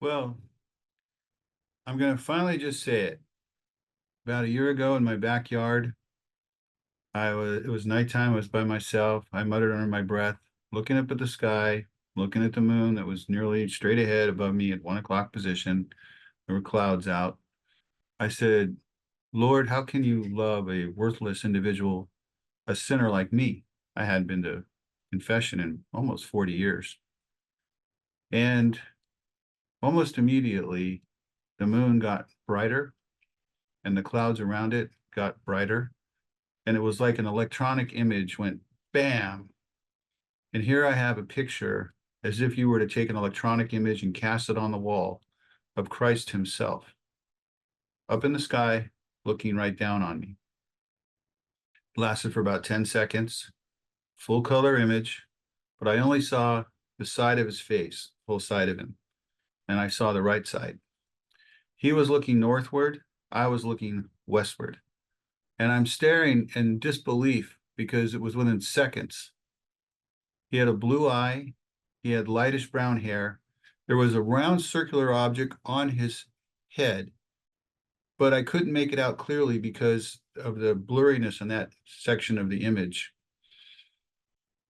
Well, I'm going to finally just say it. About a year ago in my backyard, it was nighttime. I was by myself. I muttered under my breath, looking up at the sky, looking at the moon that was nearly straight ahead above me at 1 o'clock position. There were clouds out. I said, Lord, how can you love a worthless individual, a sinner like me? I hadn't been to confession in almost 40 years. And almost immediately, the moon got brighter and the clouds around it got brighter. And it was like an electronic image went bam. And here I have a picture, as if you were to take an electronic image and cast it on the wall, of Christ himself up in the sky, looking right down on me. It lasted for about 10 seconds, full color image, but I only saw the side of his face, full side of him. And I saw the right side. He was looking northward. I was looking westward. And I'm staring in disbelief because it was within seconds. He had a blue eye. He had lightish brown hair. There was a round circular object on his head, but I couldn't make it out clearly because of the blurriness in that section of the image.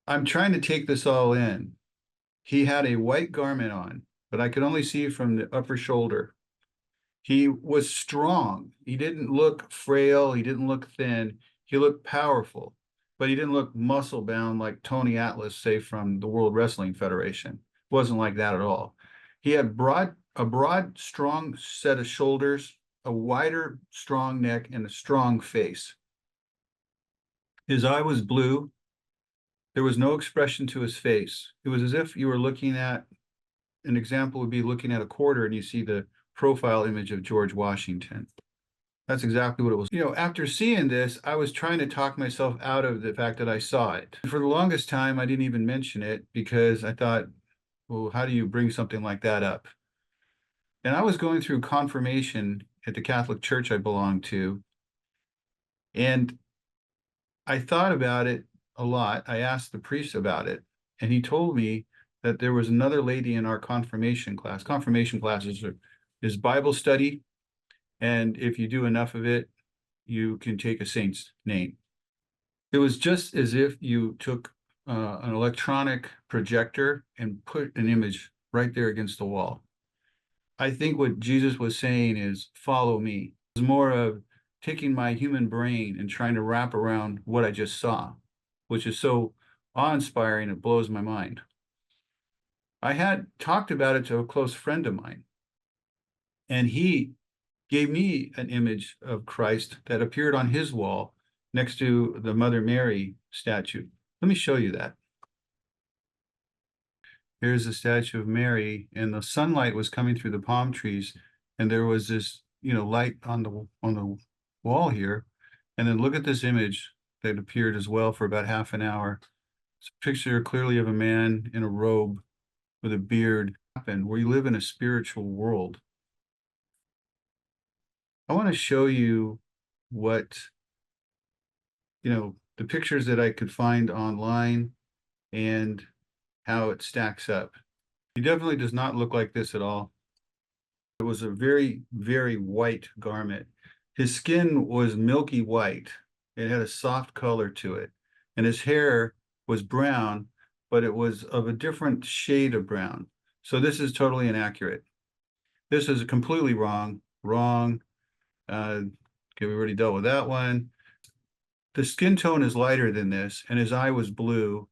I'm trying to take this all in. He had a white garment on, but I could only see from the upper shoulder. He was strong. He didn't look frail. He didn't look thin. He looked powerful, but he didn't look muscle bound like Tony Atlas, say from the World Wrestling Federation. Wasn't like that at all. He had a broad, strong set of shoulders, a wider, strong neck, and a strong face. His eye was blue. There was no expression to his face. It was as if you were looking at, an example would be looking at a quarter and you see the profile image of George Washington. That's exactly what it was. After seeing this, I was trying to talk myself out of the fact that I saw it. For the longest time, I didn't even mention it because I thought, well, how do you bring something like that up? And I was going through confirmation at the Catholic Church I belonged to, and I thought about it a lot. I asked the priest about it, and he told me that there was another lady in our confirmation class. Confirmation classes is Bible study, and if you do enough of it, you can take a saint's name. It was just as if you took an electronic projector and put an image right there against the wall. I think what Jesus was saying is, follow me. It was more of taking my human brain and trying to wrap around what I just saw, which is so awe-inspiring, it blows my mind. I had talked about it to a close friend of mine, and he gave me an image of Christ that appeared on his wall next to the Mother Mary statue. Let me show you that. Here's the statue of Mary, and the sunlight was coming through the palm trees, and there was this, light on the wall here. And then look at this image that appeared as well for about half an hour. It's a picture clearly of a man in a robe with a beard, and we live in a spiritual world. I want to show you what, the pictures that I could find online and how it stacks up. He definitely does not look like this at all. It was a very, very white garment. His skin was milky white. It had a soft color to it. And his hair was brown, but it was of a different shade of brown. So this is totally inaccurate. This is completely wrong. Wrong. Okay, we already dealt with that one. The skin tone is lighter than this, and his eye was blue.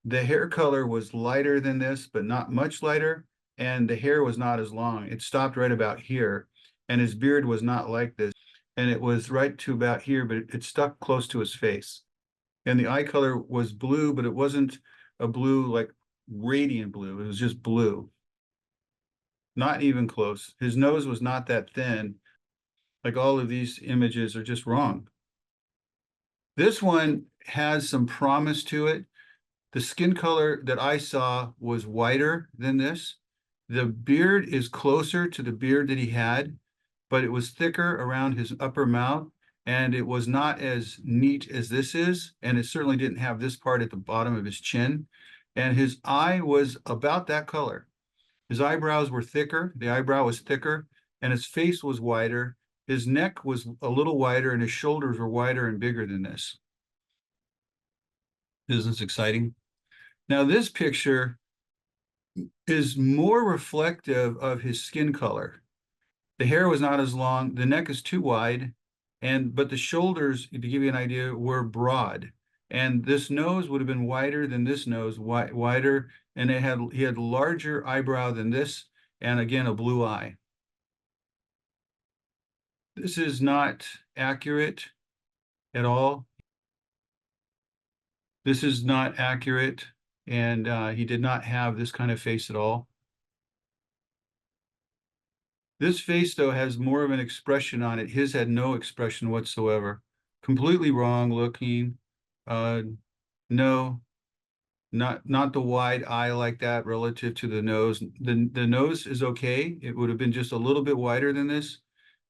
The hair color was lighter than this, but not much lighter, and the hair was not as long. It stopped right about here, and his beard was not like this, and it was right to about here, but it stuck close to his face. And the eye color was blue, but it wasn't a blue like radiant blue. It was just blue. Not even close. His nose was not that thin. Like all of these images are just wrong. This one has some promise to it. The skin color that I saw was whiter than this. The beard is closer to the beard that he had, but it was thicker around his upper mouth, and it was not as neat as this is, and it certainly didn't have this part at the bottom of his chin. And his eye was about that color. His eyebrows were thicker. The eyebrow was thicker, and his face was wider. His neck was a little wider, and his shoulders were wider and bigger than this. Isn't this exciting? Now, this picture is more reflective of his skin color. The hair was not as long, the neck is too wide, but the shoulders, to give you an idea, were broad. And this nose would have been wider than this nose, wider, and he had larger eyebrow than this, and again, a blue eye. This is not accurate at all. This is not accurate, and he did not have this kind of face at all. This face, though, has more of an expression on it. His had no expression whatsoever. Completely wrong looking. No, not the wide eye like that relative to the nose. The nose is okay. It would have been just a little bit wider than this,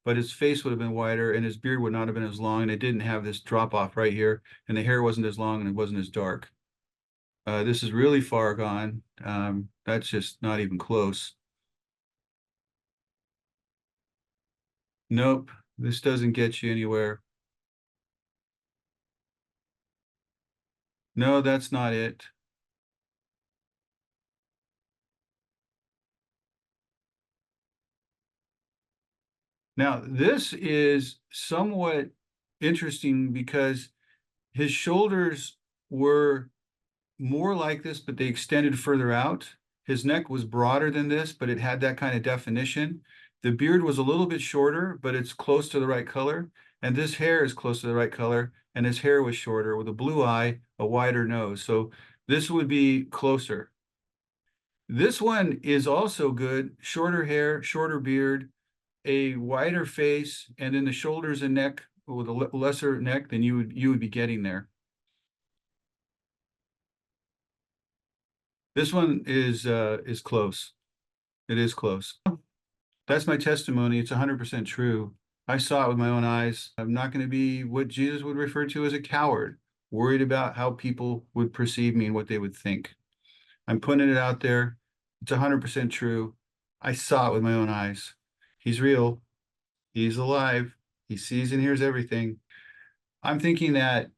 but his face would have been wider, and his beard would not have been as long, and it didn't have this drop off right here, and the hair wasn't as long, and it wasn't as dark. This is really far gone. That's just not even close. Nope, this doesn't get you anywhere. No, that's not it. Now, this is somewhat interesting because his shoulders were more like this, but they extended further out. His neck was broader than this, but it had that kind of definition. The beard was a little bit shorter, but it's close to the right color. And this hair is close to the right color. And his hair was shorter with a blue eye, a wider nose. So this would be closer. This one is also good. Shorter hair, shorter beard, a wider face, and then the shoulders and neck with a lesser neck than you would be getting there. This one is close. It is close. That's my testimony. It's 100% true. I saw it with my own eyes. I'm not going to be what Jesus would refer to as a coward, worried about how people would perceive me and what they would think. I'm putting it out there. It's 100% true. I saw it with my own eyes. He's real. He's alive. He sees and hears everything. I'm thinking that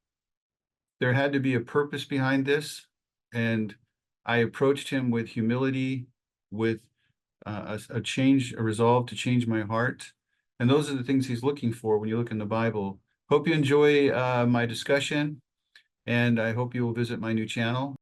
there had to be a purpose behind this, and I approached him with humility, with a resolve to change my heart. And those are the things he's looking for when you look in the Bible. Hope you enjoy my discussion, and I hope you will visit my new channel.